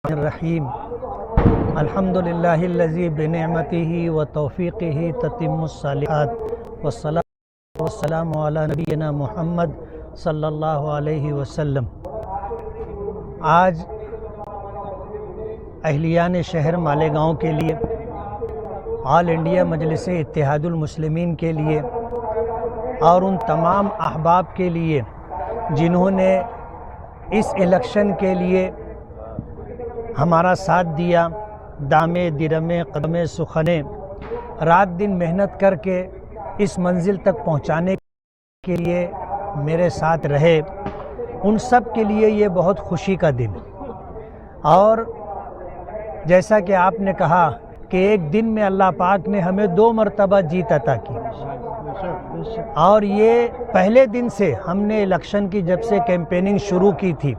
الرحیم الحمدللہ الذی بنعمتہ و توفیقہ تتم الصالحات والسلام علی نبینا محمد صلی اللہ علیہ وسلم۔ آج اہلیان شہر مالیگاؤں کے لیے، آل انڈیا مجلس اتحاد المسلمین کے لیے اور ان تمام احباب کے لیے جنہوں نے اس الیکشن کے لیے ہمارا ساتھ دیا، دامے درمے قدمے سخنے، رات دن محنت کر کے اس منزل تک پہنچانے کے لیے میرے ساتھ رہے، ان سب کے لیے یہ بہت خوشی کا دن۔ اور جیسا کہ آپ نے کہا کہ ایک دن میں اللہ پاک نے ہمیں 2 مرتبہ جیت عطا کی، اور یہ پہلے دن سے ہم نے الیکشن کی جب سے کیمپیننگ شروع کی تھی،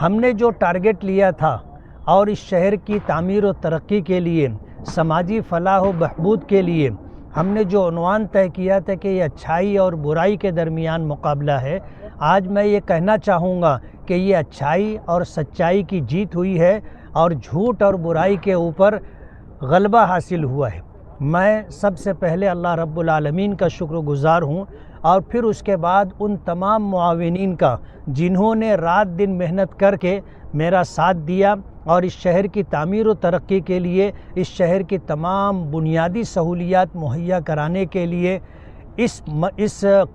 ہم نے جو ٹارگٹ لیا تھا اور اس شہر کی تعمیر و ترقی کے لیے، سماجی فلاح و بہبود کے لیے ہم نے جو عنوان طے کیا تھا کہ یہ اچھائی اور برائی کے درمیان مقابلہ ہے، آج میں یہ کہنا چاہوں گا کہ یہ اچھائی اور سچائی کی جیت ہوئی ہے اور جھوٹ اور برائی کے اوپر غلبہ حاصل ہوا ہے۔ میں سب سے پہلے اللہ رب العالمین کا شکر گزار ہوں، اور پھر اس کے بعد ان تمام معاونین کا جنہوں نے رات دن محنت کر کے میرا ساتھ دیا اور اس شہر کی تعمیر و ترقی کے لیے، اس شہر کی تمام بنیادی سہولیات مہیا کرانے کے لیے اس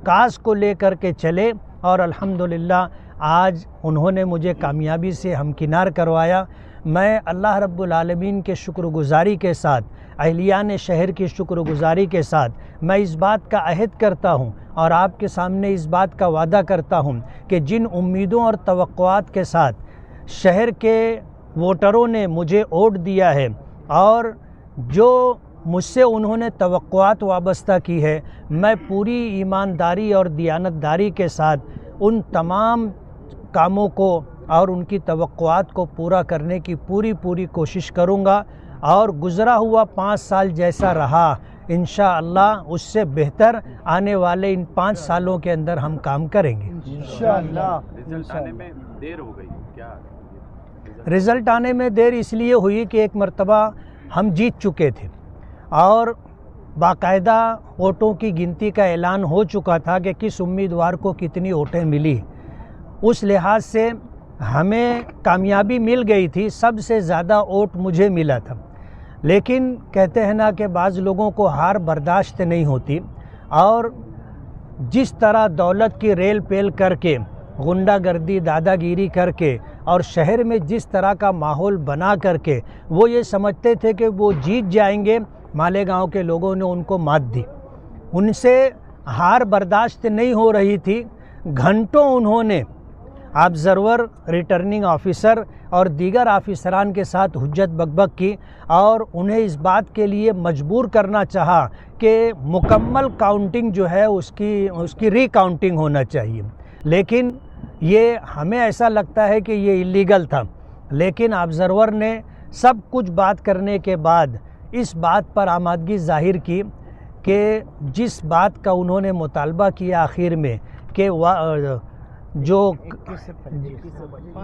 کاز کو لے کر کے چلے، اور الحمدللہ آج انہوں نے مجھے کامیابی سے ہمکنار کروایا۔ میں اللہ رب العالمین کے شکر گزاری کے ساتھ، اہلیان شہر کی شکر گزاری کے ساتھ میں اس بات کا عہد کرتا ہوں اور آپ کے سامنے اس بات کا وعدہ کرتا ہوں کہ جن امیدوں اور توقعات کے ساتھ شہر کے ووٹروں نے مجھے ووٹ دیا ہے اور جو مجھ سے انہوں نے توقعات وابستہ کی ہے، میں پوری ایمانداری اور دیانتداری کے ساتھ ان تمام کاموں کو اور ان کی توقعات کو پورا کرنے کی پوری کوشش کروں گا، اور گزرا ہوا 5 سال جیسا رہا انشاءاللہ اس سے بہتر آنے والے ان 5 سالوں کے اندر ہم کام کریں گے انشاءاللہ۔ رزلٹ آنے میں دیر ہو گئی کیا؟ رزلٹ آنے میں دیر اس لیے ہوئی کہ ایک مرتبہ ہم جیت چکے تھے اور باقاعدہ ووٹوں کی گنتی کا اعلان ہو چکا تھا کہ کس امیدوار کو کتنی ووٹیں ملی۔ اس لحاظ سے ہمیں کامیابی مل گئی تھی، سب سے زیادہ ووٹ مجھے ملا تھا، لیکن کہتے ہیں نا کہ بعض لوگوں کو ہار برداشت نہیں ہوتی، اور جس طرح دولت کی ریل پیل کر کے، غنڈہ گردی دادا گیری کر کے، اور شہر میں جس طرح کا ماحول بنا کر کے وہ یہ سمجھتے تھے کہ وہ جیت جائیں گے، مالیگاؤں کے لوگوں نے ان کو مات دی، ان سے ہار برداشت نہیں ہو رہی تھی۔ گھنٹوں انہوں نے آبزرور، ریٹرننگ آفیسر اور دیگر آفیسران کے ساتھ حجت بک کی، اور انہیں اس بات کے لیے مجبور کرنا چاہا کہ مکمل کاؤنٹنگ جو ہے اس کی ری کاؤنٹنگ ہونا چاہیے، لیکن یہ ہمیں ایسا لگتا ہے کہ یہ اللیگل تھا، لیکن آبزرور نے سب کچھ بات کرنے کے بعد اس بات پر آمادگی ظاہر کی کہ جس بات کا انہوں نے مطالبہ کیا آخر میں کہ جو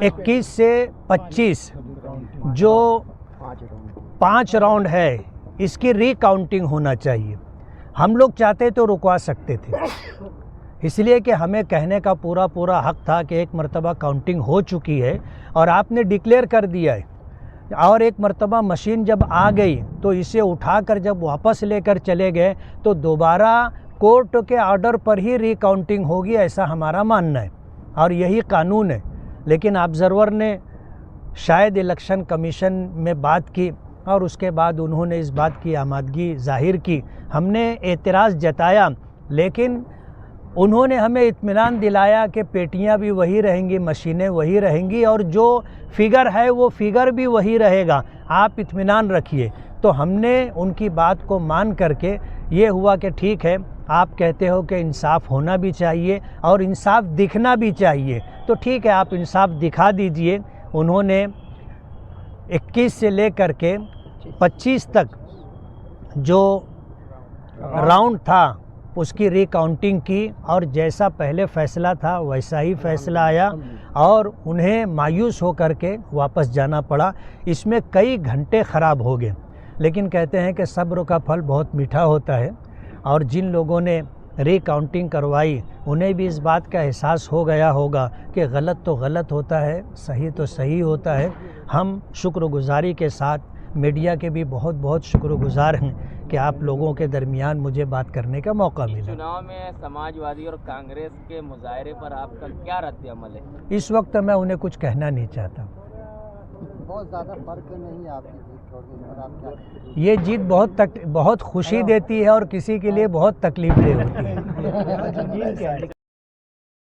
21 سے 25 جو 5 راؤنڈ ہے اس کی ری کاؤنٹنگ ہونا چاہیے۔ ہم لوگ چاہتے تو رکوا سکتے تھے، اس لیے کہ ہمیں کہنے کا پورا حق تھا کہ ایک مرتبہ کاؤنٹنگ ہو چکی ہے اور آپ نے ڈکلیئر کر دیا ہے، اور ایک مرتبہ مشین جب آ گئی تو اسے اٹھا کر جب واپس لے کر چلے گئے تو دوبارہ کورٹ کے آرڈر پر ہی ری کاؤنٹنگ ہوگی، ایسا ہمارا ماننا ہے اور یہی قانون ہے۔ لیکن آبزرور نے شاید الیکشن کمیشن میں بات کی اور اس کے بعد انہوں نے اس بات کی آمادگی ظاہر کی، ہم نے اعتراض جتایا، لیکن انہوں نے ہمیں اطمینان دلایا کہ پیٹیاں بھی وہی رہیں گی، مشینیں وہی رہیں گی، اور جو فگر ہے وہ فگر بھی وہی رہے گا، آپ اطمینان رکھیے۔ تو ہم نے ان کی بات کو مان کر کے یہ ہوا کہ ٹھیک ہے، آپ کہتے ہو کہ انصاف ہونا بھی چاہیے اور انصاف دکھنا بھی چاہیے، تو ٹھیک ہے آپ انصاف دکھا دیجئے۔ انہوں نے 21 سے لے کر کے 25 تک جو راؤنڈ تھا اس کی ری کاؤنٹنگ کی اور جیسا پہلے فیصلہ تھا ویسا ہی فیصلہ آیا اور انہیں مایوس ہو کر کے واپس جانا پڑا. اس میں کئی گھنٹے خراب ہو گئے، لیکن کہتے ہیں کہ صبر کا پھل بہت میٹھا ہوتا ہے، اور جن لوگوں نے ری کاؤنٹنگ کروائی انہیں بھی اس بات کا احساس ہو گیا ہوگا کہ غلط تو غلط ہوتا ہے، صحیح تو صحیح ہوتا ہے. ہم شکر گزاری کے ساتھ میڈیا کے بھی بہت بہت شکر گزار ہیں کہ آپ لوگوں کے درمیان مجھے بات کرنے کا موقع ملا. چناؤ میں سماجوادی اور کانگریس کے مظاہرے پر آپ کا کیا رد عمل ہے؟ اس وقت میں انہیں کچھ کہنا نہیں چاہتا. بہت زیادہ فرق نہیں ہے آپ کی جیت اور اس پر آپ کیا؟ یہ جیت بہت خوشی دیتی ہے اور کسی کے لیے بہت تکلیف دہ ہوتی ہے.